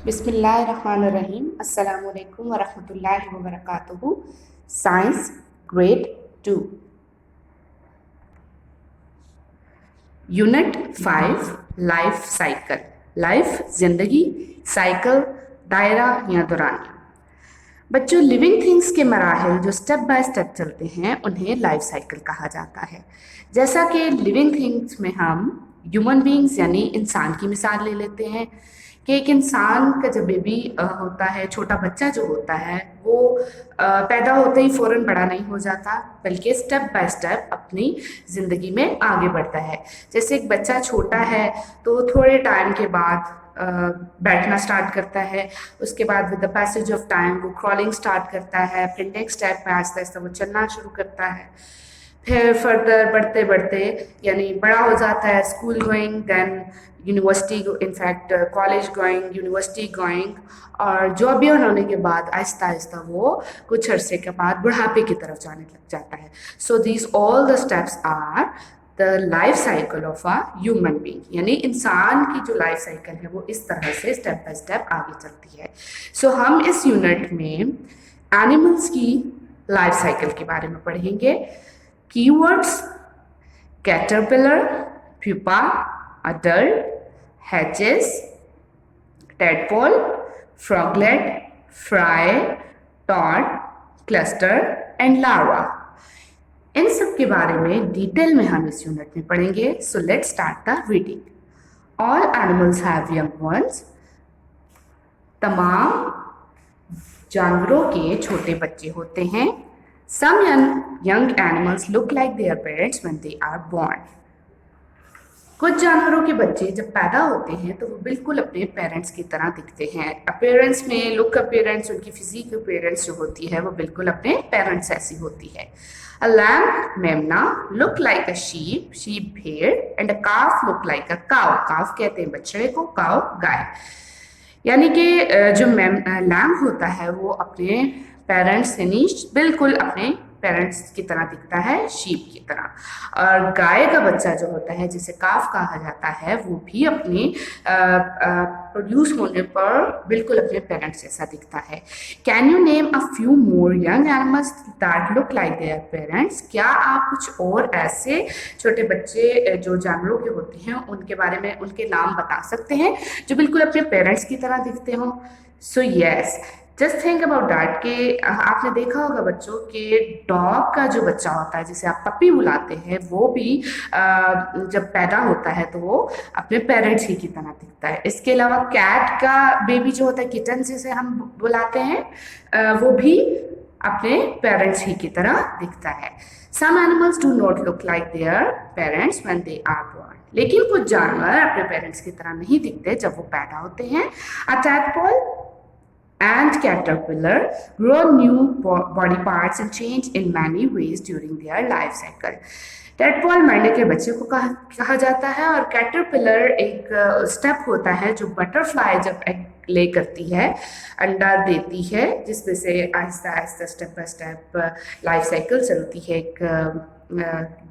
बिस्मिल्लाहिर्रहमानिर्रहीम अस्सलामुअलैकुम वरहमतुल्लाहि वबरकातुहू। Science grade 2 unit 5 life cycle. Life जिंदगी, साइकिल दायरा या दौरानिया। बच्चों, लिविंग थिंग्स के मराहिल जो स्टेप बाय स्टेप चलते हैं उन्हें लाइफ साइकिल कहा जाता है। जैसा कि लिविंग थिंग्स में हम ह्यूमन बींग्स यानी इंसान की मिसाल ले लेते हैं कि एक इंसान का जब बेबी होता है, छोटा बच्चा जो होता है वो पैदा होते ही फौरन बड़ा नहीं हो जाता, बल्कि स्टेप बाय स्टेप अपनी ज़िंदगी में आगे बढ़ता है। जैसे एक बच्चा छोटा है तो थोड़े टाइम के बाद बैठना स्टार्ट करता है, उसके बाद with the passage of time वो क्रॉलिंग स्टार्ट करता है, फिर नेक्स्ट स्टेप में आहिस्ता आहिस्ता वो चलना शुरू करता है, फिर फर्दर बढ़ते बढ़ते यानी बड़ा हो जाता है, school going, then university, in fact college going, university going, और जॉबियन होने के बाद आहिस्ता आहिस्ता वो कुछ अरसे के बाद बुढ़ापे की तरफ जाने लग जाता है। So these all the steps are the life cycle of a human being, यानी इंसान की जो लाइफ साइकिल है वो इस तरह से स्टेप बाय स्टेप आगे चलती है। सो हम इस यूनिट में एनिमल्स की लाइफ साइकिल के बारे में पढ़ेंगे। Keywords: caterpillar, pupa, adult, hatches, tadpole, froglet, fry, tod, cluster and larva। इन सब के बारे में डिटेल में हम इस यूनिट में पढ़ेंगे। सो let's start the reading. All animals have young ones. तमाम जानवरों के छोटे बच्चे होते हैं। सम young animals look like their parents when they are born। कुछ जानवरों के बच्चे जब पैदा होते हैं तो वो बिल्कुल अपने पेरेंट्स की तरह दिखते हैं। अपीयरेंस में, लुक अपीयरेंस, उनकी फिजिक अपीयरेंस जो होती है वो बिल्कुल अपने पेरेंट्स ऐसी होती है। अ लैम्ब, मेमना, look like a sheep, sheep भेड़, and a calf look like a cow, calf कहते हैं बछड़े को, काव गाय। यानी कि जो लैम्ब होता है वो अपने पेरेंट्स यानी बिल्कुल अपने पेरेंट्स की तरह दिखता है, शीप की तरह। और गाय का बच्चा जो होता है जिसे काफ कहा जाता है वो भी अपने प्रोड्यूस होने पर बिल्कुल अपने पेरेंट्स जैसा दिखता है। Can you name a few more young animals that look like their parents? क्या आप कुछ और ऐसे छोटे बच्चे जो जानवरों के होते हैं उनके बारे में, उनके नाम बता सकते हैं जो बिल्कुल अपने पेरेंट्स की तरह दिखते हों? So yes, just think about that कि आपने देखा होगा बच्चों कि डॉग का जो बच्चा होता है जिसे आप पपी बुलाते हैं वो भी जब पैदा होता है तो वो अपने पेरेंट्स ही की तरह दिखता है। इसके अलावा कैट का बेबी जो होता है, किटन जिसे हम बुलाते हैं, वो भी अपने पेरेंट्स ही की तरह दिखता है। Some animals do not look like their parents when they are born. लेकिन कुछ जानवर अपने पेरेंट्स की तरह नहीं दिखते जब वो पैदा होते हैं। अ tadpole and caterpillar grow new body parts and change in many ways during their life cycle। Tadpole मेंढक के बच्चे को कहा जाता है, और कैटरपिलर एक स्टेप होता है जो बटरफ्लाई जब एग ले करती है, अंडा देती है, जिसमें से Aahista Aahista step by step life cycle चलती है एक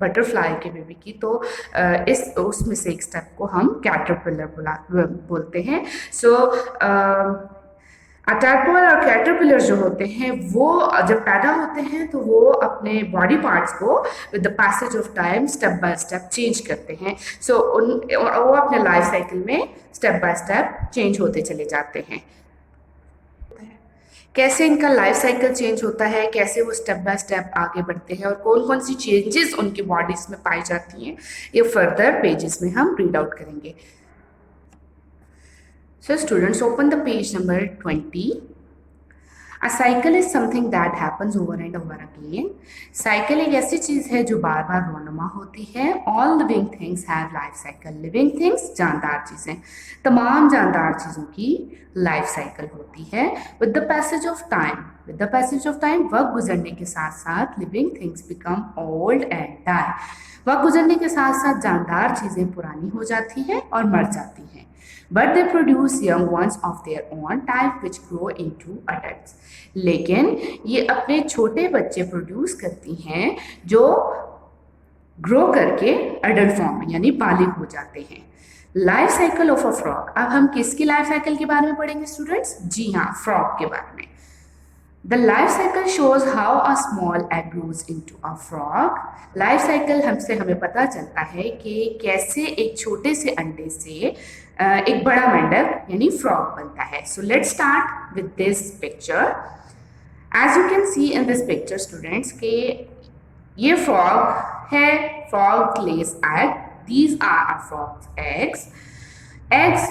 बटरफ्लाई के बेबी की। तो इस उसमें से एक स्टेप को हम कैटरपिलर बोलते हैं। सो टैडपोल और कैटरपिलर जो होते हैं वो जब पैदा होते हैं तो वो अपने बॉडी पार्ट्स को with the passage of time step by step change करते हैं। सो वो अपने लाइफ साइकिल में स्टेप बाय स्टेप चेंज होते चले जाते हैं। कैसे इनका लाइफ साइकिल चेंज होता है, कैसे वो स्टेप बाय स्टेप आगे बढ़ते हैं और कौन कौन सी चेंजेस उनकी बॉडीज में पाई जाती हैं, ये फर्दर पेजेस में हम रीड आउट करेंगे। So students, open the page number 20. A cycle is something that happens over and over again। Cycle एक ऐसी चीज है जो बार बार रोनुमा होती है। All living things have life cycle। Living things जानदार चीजें, तमाम जानदार चीजों की लाइफ साइकिल होती है। With the passage of time, with the passage of time, वक्त गुजरने के साथ साथ living things become old and die। वक्त गुजरने के साथ साथ जानदार चीजें पुरानी हो जाती हैं और मर जाती हैं। But they produce young ones of their own type which grow into adults। लेकिन ये अपने छोटे बच्चे प्रोड्यूस करती हैं जो ग्रो करके अडल्ट फॉर्म में यानी बालिग हो जाते हैं। Life cycle of a frog. अब हम किसकी लाइफ साइकिल के बारे में पढ़ेंगे स्टूडेंट्स? जी हाँ, फ्रॉग के बारे में। The life cycle shows how a small egg grows into a frog. Life cycle हमसे हमें पता चलता है कि कैसे एक छोटे से अंडे से एक बड़ा मेंढक यानी फ्रॉग बनता है। So let's start with this picture. As you can see in this picture students के ये फ्रॉग है, frog lays egg, these are frog eggs. Eggs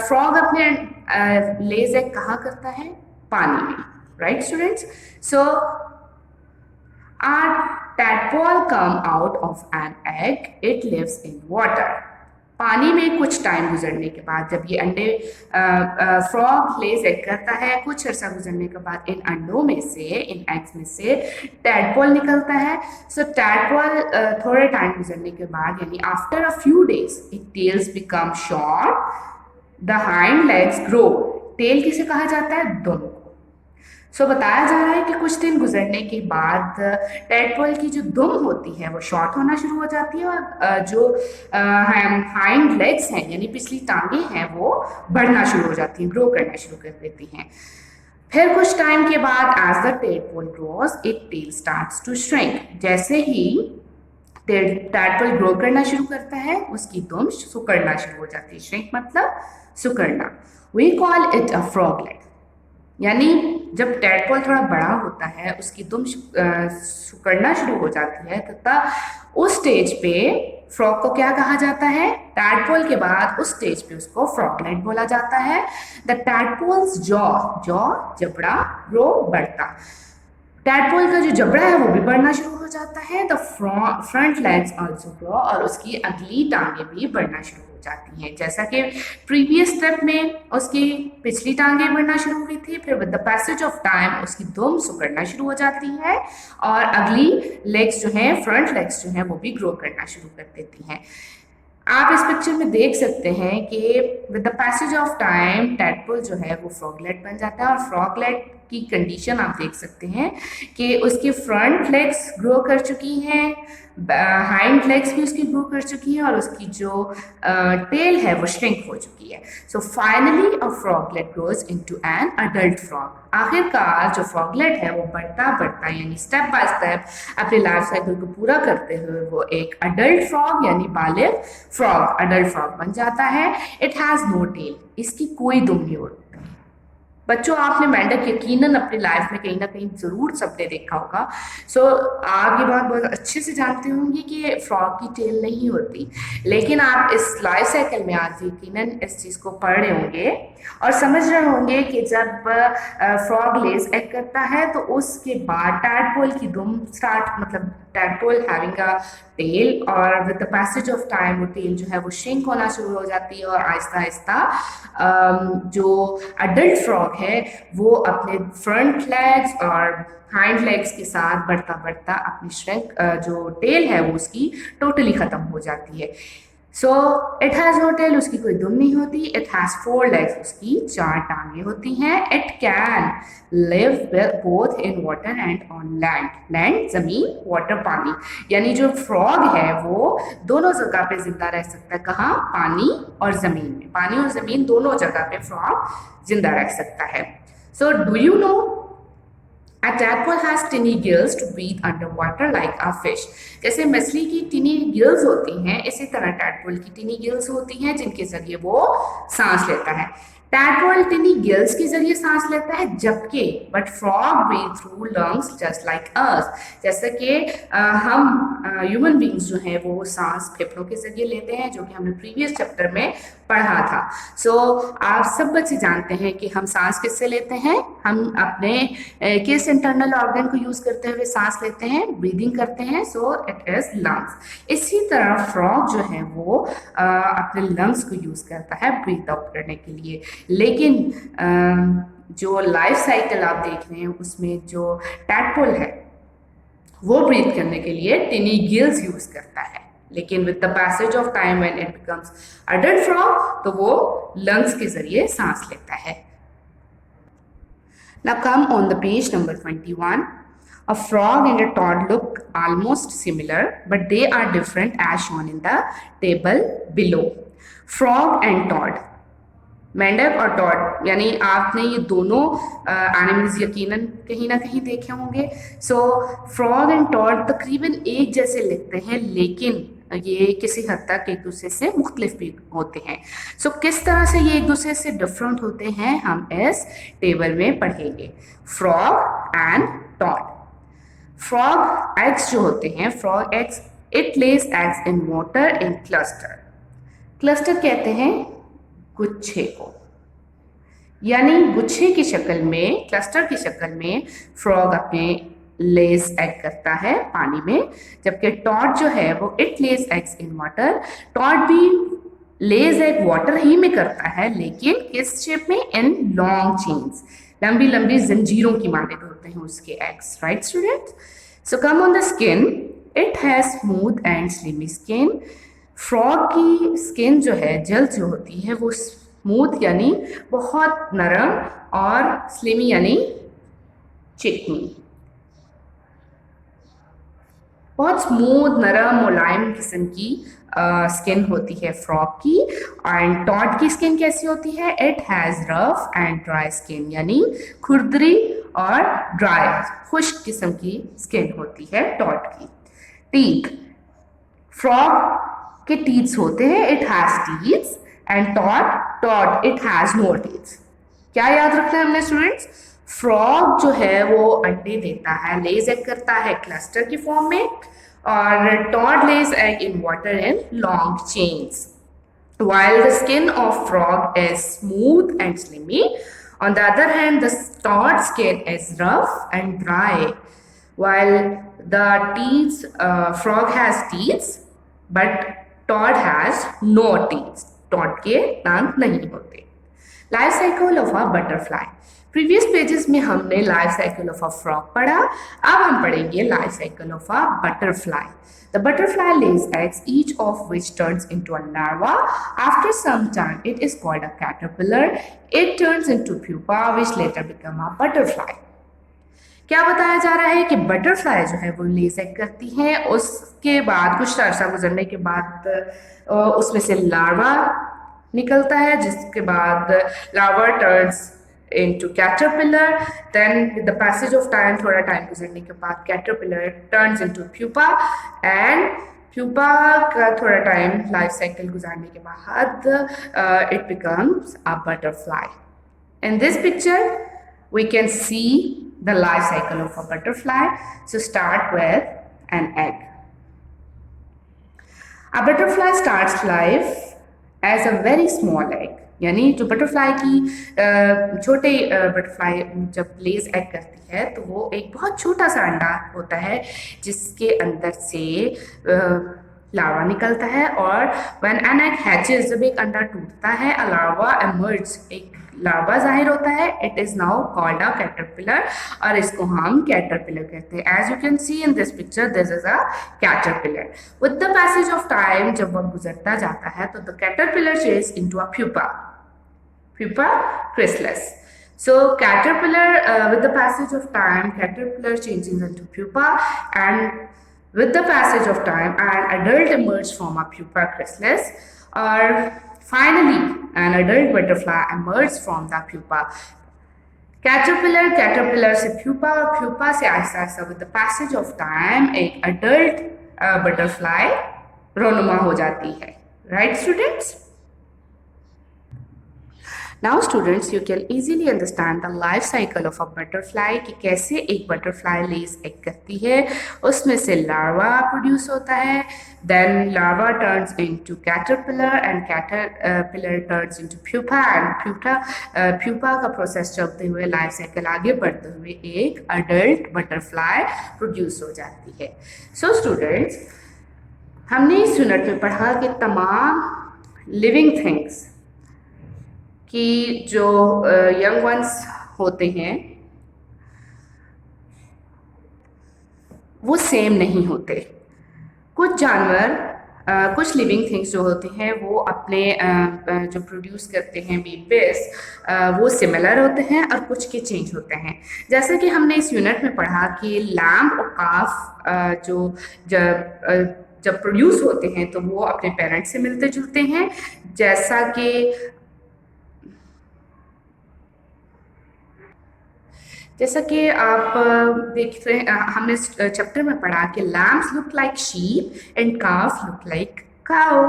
frog अपने लेज एग कहाँ करता है? पानी में, right students? So our tadpole come out of an egg, it lives in water। पानी में कुछ टाइम गुजरने के बाद, जब ये अंडे फ्रॉग लेज एग करता है, कुछ अर्सा गुजरने के बाद इन अंडों में से, इन एग्स में से टैडपोल निकलता है। सो टैडपोल थोड़े टाइम गुजरने के बाद यानी after a few days it tails become short, the hind legs grow. Tail किसे कहा जाता है? दुम को। सो बताया जा रहा है कि कुछ दिन गुजरने के बाद टैडपोल की जो दुम होती है वो शॉर्ट होना शुरू हो जाती है और जो हाइंड लेग्स हैं यानी पिछली टांगे हैं वो बढ़ना शुरू हो जाती हैं, ग्रो करना शुरू कर देती हैं। फिर कुछ टाइम के बाद as the tadpole grows it tail starts to shrink. जैसे ही टैडपोल ग्रो करना शुरू करता है उसकी दुम सिकुड़ना शुरू हो जाती है। श्रिंक मतलब सिकुड़ना। We call it a froglet. यानी जब टैडपोल थोड़ा बड़ा होता है उसकी दुम सिकुड़ना शुरू हो जाती है तथा उस स्टेज पे फ्रॉग को क्या कहा जाता है? टैडपोल के बाद उस स्टेज पे उसको फ्रॉगलेट बोला जाता है। द टैडपोल्स जॉ जबड़ा ग्रो बढ़ता। टैडपोल का जो जबड़ा है वो भी बढ़ना शुरू हो जाता है। The front legs also grow, और उसकी अगली टांगे भी बढ़ना शुरू हो जाती हैं। जैसा कि प्रीवियस स्टेप में उसकी पिछली टांगे बढ़ना शुरू हुई थी, फिर with the passage of time उसकी दुम सिकुड़ना शुरू हो जाती है और अगली लेग्स जो हैं, फ्रंट लेग्स जो हैं वो भी ग्रो करना शुरू कर देती हैं। आप इस पिक्चर में देख सकते हैं कि with the passage of time tadpole जो है वो फ्रॉगलेट बन जाता है और फ्रॉगलेट की कंडीशन आप देख सकते हैं कि उसकी फ्रंट लेग्स ग्रो कर चुकी हैं, हाइंड लेग्स भी उसकी ग्रो कर चुकी हैं और उसकी जो टेल है वो श्रिंक हो चुकी है। So finally a froglet grows into an adult frog. आखिरकार जो फ्रॉगलेट है वो बढ़ता बढ़ता यानी स्टेप बाय स्टेप अपनी लाइफ साइकिल को पूरा करते हुए वो एक अडल्ट फ्रॉग यानी बालिग फ्रॉग, अडल्ट फ्रॉग बन जाता है। इट हैज नो टेल, इसकी कोई दुम नहीं होती। बच्चों, आपने मेंढक यकीनन अपनी लाइफ में कहीं ना कहीं जरूर सबने देखा होगा। सो आप ये बात बहुत अच्छे से जानते होंगे कि फ्रॉग की टेल नहीं होती, लेकिन आप इस लाइफ साइकिल में आज यकीनन इस चीज़ को पढ़ रहे होंगे और समझ रहे होंगे कि जब फ्रॉग लेज एग करता है तो उसके बाद टैडपोल की दुम स्टार्ट, मतलब टैडपोल हैविंग अ टेल, और with the passage of time वो टेल जो है वो श्रिंक होना शुरू हो जाती है और आहिस्ता आहिस्ता जो अडल्ट फ्रॉग है वो अपने फ्रंट लेग्स और हाइंड लेग्स के साथ बढ़ता बढ़ता अपनी श्रिंक जो टेल है वो उसकी टोटली खत्म हो जाती है। So it has no tail, उसकी कोई दुम नहीं होती। इट हैज 4 लेग्स, उसकी 4 टांगे होती हैं। It can live both in water and on land. Land जमीन, वाटर पानी, यानी जो फ्रॉग है वो दोनों जगह पे जिंदा रह सकता है। कहाँ? पानी और जमीन में। पानी और जमीन दोनों जगह पे फ्रॉग जिंदा रह सकता है। So do you know A tadpole has tiny gills to breathe underwater like a fish। जैसे मछली की टिनी गिल्स होती हैं, इसी तरह टैडपोल की टिनी गिल्स होती हैं जिनके जरिए वो सांस लेता है। टैडपोल टिनी गिल्स के जरिए सांस लेता है, जबकि but frog breathe through lungs just like us. जैसे कि हम ह्यूमन बींग्स जो हैं वो सांस फेफड़ों के जरिए लेते हैं, जो कि हमने प्रीवियस चैप्टर में पढ़ा था। सो आप सब बच्चे जानते हैं कि हम सांस किससे लेते हैं? हम अपने किस इंटरनल ऑर्गन को यूज करते हुए सांस लेते हैं? ब्रीदिंग करते हैं। So it is lungs. इसी तरह फ्रॉग जो है वो अपने लंग्स को यूज करता है ब्रीथ आउट करने के लिए। लेकिन जो लाइफ साइकिल आप देख रहे हैं उसमें जो टैडपोल है वो ब्रीथ करने के लिए टिनी गिल्स यूज करता है, लेकिन with the passage of time when it becomes adult frog तो वो लंग्स के जरिए सांस लेता है। Now come on the page number 21. A frog and a toad look almost similar, but they are different as shown in the table below. Frog and toad, मेंढक और Tod, यानी आपने ये दोनों एनिमल्स यकीनन कहीं ना कहीं देखे होंगे। सो फ्रॉग एंड टॉड तकरीबन एक जैसे लगते हैं, लेकिन ये किसी हद तक एक दूसरे से मुख्तलिफ भी होते हैं। सो किस तरह से ये एक दूसरे से डिफरेंट होते हैं हम इस टेबल में पढ़ेंगे। Frog and toad. Frog eggs जो होते हैं, frog eggs, it lays eggs in water in cluster. Cluster कहते हैं गुच्छे को, यानी गुच्छे की शक्ल में, क्लस्टर की शक्ल में फ्रॉग अपने लेज एग करता है पानी में, जबकि टॉड जो है वो it lays eggs in water. Toad भी लेज एग वाटर ही में करता है, लेकिन किस शेप में? इन लॉन्ग चेन्स, लंबी लंबी जंजीरों की मानद होते हैं उसके eggs. Right students? So come on the skin, it has smooth and slimy skin. Frog की स्किन जो है, जल्द जो होती है, वो स्मूथ यानी बहुत नरम, और स्लिमी यानी चिकनी, बहुत स्मूथ नरम मुलायम किस्म की स्किन होती है फ्रॉग की। एंड टॉड की स्किन कैसी होती है? It has rough and dry skin, यानी खुरदरी और ड्राई, खुश्क किस्म की स्किन होती है टॉड की। टीथ, फ्रॉग के टीथ्स होते हैं, it has teeths, and toad it has no teeths. क्या याद रखना है हमने स्टूडेंट्स? फ्रॉग जो है वो अंडे देता है, लेज एग करता है क्लस्टर की फॉर्म में, और toad lays egg in water in long chains. While the skin of frog is smooth and slimy, on the other hand, the tod skin is rough and dry. While the teeth, frog has teeth, but tod has no teeth. Tod के दांत नहीं होते। Life cycle of a butterfly. Previous pages में हमने life cycle of a frog पढ़ा, अब हम पढ़ेंगे life cycle of a butterfly. The butterfly lays eggs, each of which turns into a larva. After some time, it is called a caterpillar. It turns into pupa, which later become a butterfly. क्या बताया जा रहा है कि butterfly जो है वो लेज egg करती है, उसके बाद कुछ अर्सा गुजरने के बाद उसमें से लार्वा निकलता है, जिसके बाद larva turns into caterpillar. Then with the passage of time, थोड़ा टाइम गुजरने के बाद caterpillar turns into pupa, and pupa का थोड़ा टाइम लाइफ साइकिल गुजारने के बाद it becomes a butterfly. In this picture we can see the life cycle of a butterfly. So start with an egg. A butterfly starts life as a very small egg. यानी जो butterfly की छोटे butterfly जब लेज egg करती है तो वो एक बहुत छोटा सा अंडा होता है, जिसके अंदर से लार्वा निकलता है, और व्हेन एन एग हैचेस, जब एक अंडा टूटता है, अ लार्वा एमर्ज, एक लार्वा जाहिर होता है। It is now called a caterpillar, और इसको हम कैटरपिलर कहते हैं। As you can see in this picture, this is a caterpillar. With the passage of time, जब वक्त गुजरता जाता है तो the caterpillar change into a pupa, pupa chrysalis. So caterpillar, with the passage of time, caterpillar changes into pupa, and with the passage of time, an adult emerges from a pupa chrysalis, or finally an adult butterfly emerges from the pupa. Caterpillar से pupa, और pupa से Aahista Aahista with the passage of time एक adult butterfly रोनुमा हो जाती है। Right students? Now students, you can easily understand the life cycle of a butterfly, कि कैसे एक बटरफ्लाई लेज एग करती है, उसमें से लार्वा प्रोड्यूस होता है, then larva turns into caterpillar, and caterpillar turns into pupa, and pupa का प्रोसेस चलते हुए लाइफ साइकिल आगे बढ़ते हुए एक अडल्ट बटरफ्लाई प्रोड्यूस हो जाती है। सो स्टूडेंट्स, हमने इस यूनिट में पढ़ा कि तमाम लिविंग थिंग्स कि जो यंग वंस होते हैं वो सेम नहीं होते। कुछ जानवर, कुछ लिविंग थिंग्स जो होते हैं वो अपने जो प्रोड्यूस करते हैं बेबीज, वो सिमिलर होते हैं, और कुछ के चेंज होते हैं। जैसे कि हमने इस यूनिट में पढ़ा कि लैम्ब और काफ जो जब जब प्रोड्यूस होते हैं तो वो अपने पेरेंट्स से मिलते जुलते हैं, जैसा कि आप देख रहे हैं, हमने चैप्टर में पढ़ा कि lambs look like sheep and calves look like cow,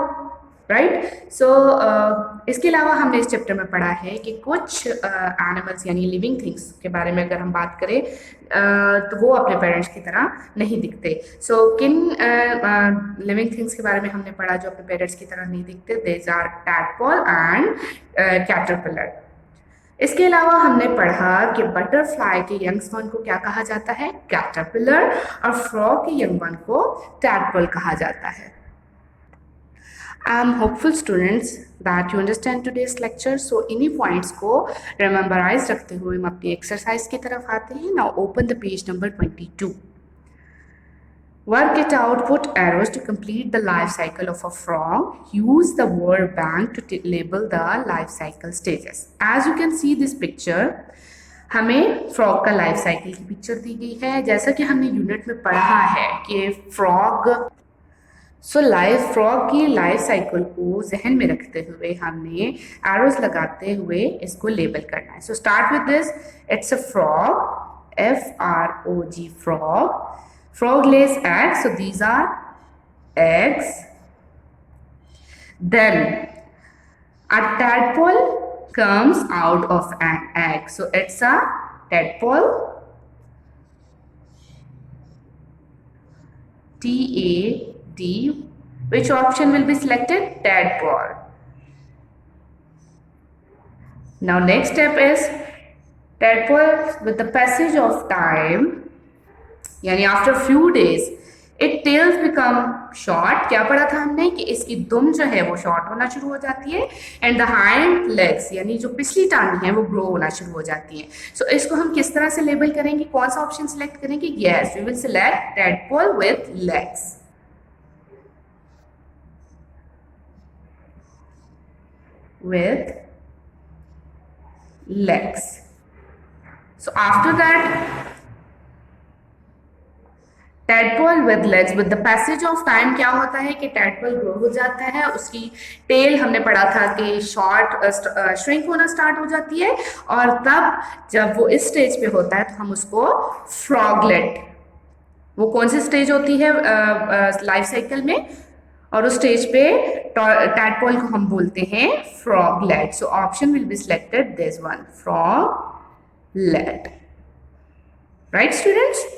right. So इसके अलावा हमने इस चैप्टर में पढ़ा है कि कुछ एनिमल्स यानी लिविंग थिंग्स के बारे में अगर हम बात करें तो वो अपने पेरेंट्स की तरह नहीं दिखते। सो किन लिविंग थिंग्स के बारे में हमने पढ़ा जो अपने पेरेंट्स की तरह नहीं दिखते? These are tadpole and caterpillar. इसके अलावा हमने पढ़ा कि बटरफ्लाई के यंग वन को क्या कहा जाता है? कैटरपिलर। और फ्रॉग के यंग वन को टैडपोल कहा जाता है। I am hopeful students that you understand today's lecture. So इन्हीं पॉइंट्स को रिमेम्बराइज रखते हुए हम अपनी एक्सरसाइज की तरफ आते हैं। Now open the page number 22. Work it out. Put arrows to complete the life cycle of a frog. Use the word bank to label the life cycle stages. As you can see this picture, हमें frog का life cycle की picture दी गई है। जैसा कि हमने unit में पढ़ा है कि फ्रॉग की लाइफ साइकिल को जहन में रखते हुए हमने एरोज लगाते हुए इसको लेबल करना है। So start with this. It's a frog, FROG, frog. Frog lays eggs, so these are eggs. Then a tadpole comes out of an egg, so it's a tadpole. TAD. Which option will be selected? Tadpole. Now next step is tadpole with the passage of time, यानी after few days it tails become short. क्या पढ़ा था हमने कि इसकी दुम जो है वो शॉर्ट होना शुरू हो जाती है एंड द हाइंड लेग्स यानी जो पिछली टांग है वो ग्रो होना शुरू हो जाती है। सो इसको हम किस तरह से लेबल करेंगे? कौन सा ऑप्शन सिलेक्ट करेंगे? Yes, we will select tadpole with legs. with legs. So after that, tadpole with legs with the passage of time क्या होता है कि टैडपोल ग्रो हो जाता है, उसकी टेल हमने पढ़ा था कि शॉर्ट श्रिंक होना स्टार्ट हो जाती है और तब जब वो इस स्टेज पे होता है तो हम उसको फ्रॉगलेट, वो कौन सी स्टेज होती है लाइफ साइकिल में, और उस स्टेज पे टैडपोल को हम बोलते हैं froglet. So option will be selected this one, froglet, right students.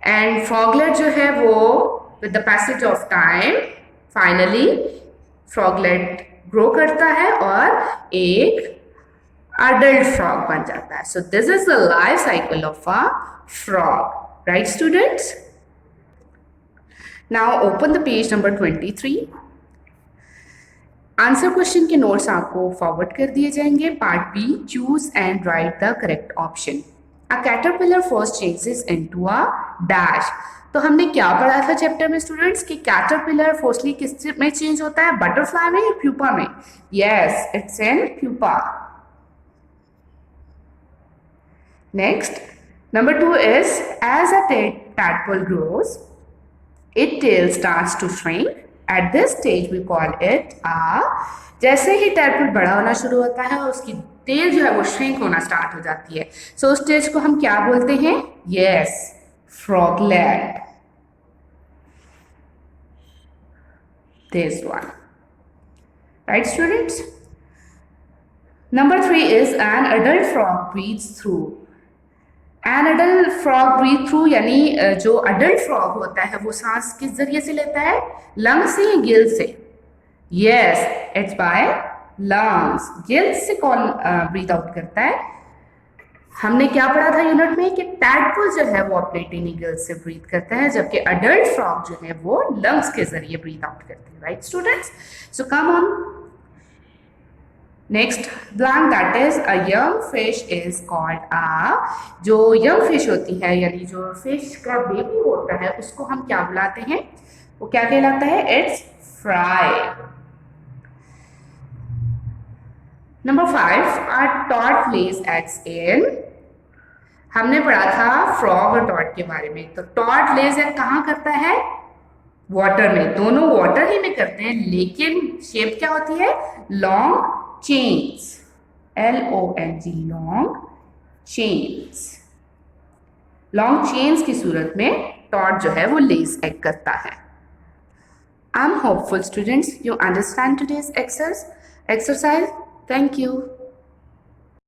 And froglet जो है वो with the passage of time finally froglet grow करता है और एक अडल्ट फ्रॉग बन जाता है। So this is the life cycle of a frog, right students. Now open the page number 23। Answer question के नोट्स आपको फॉरवर्ड कर दिए जाएंगे। Part B, choose and write the correct option. A caterpillar first changes into a dash। तो हमने क्या पढ़ा था चैप्टर में स्टूडेंट्स कि कैटरपिलर फर्स्टली किस में चेंज होता है? बटरफ्लाई में या प्यूपा में? Yes, it's in pupa. Next, number 2 is as a tadpole grows, its tail starts to shrink. At this stage we call it a, जैसे ही टैडपोल बड़ा होना शुरू होता है उसकी टेल जो है वो श्रिंक होना स्टार्ट हो जाती है। सो उस स्टेज को हम क्या बोलते हैं? Yes, froglet, this one, right students. Number 3 is an adult frog breathes through। An adult frog breathe through यानी जो अडल्ट फ्रॉग होता है वो सांस किस जरिए से लेता है? लंग से या गिल से? Yes, it's by lungs. Gill से कौन ब्रीथ आउट करता है? हमने क्या पढ़ा था यूनिट में कि टैडपोल जो है वो अपने टेनी गिल से ब्रीथ करता है, जबकि अडल्ट फ्रॉग जो है वो लंग्स के जरिए ब्रीथ आउट करते हैं, right students. So come on, next blank, that is a young fish is called a. जो यंग फिश होती है यानी जो फिश का बेबी होता है उसको हम क्या बुलाते हैं? वो क्या कहलाता है? It's fry. Number 5, a toad lays eggs in. हमने पढ़ा था फ्रॉग और टॉड के बारे में। तो टॉड लेज एग कहाँ करता है? वाटर में, दोनों वाटर ही में करते हैं, लेकिन शेप क्या होती है? Long chains, LONG, long chains. Long chains की सूरत में टॉड जो है वो लेज एग करता है। I'm hopeful students you understand today's exercise. Thank you.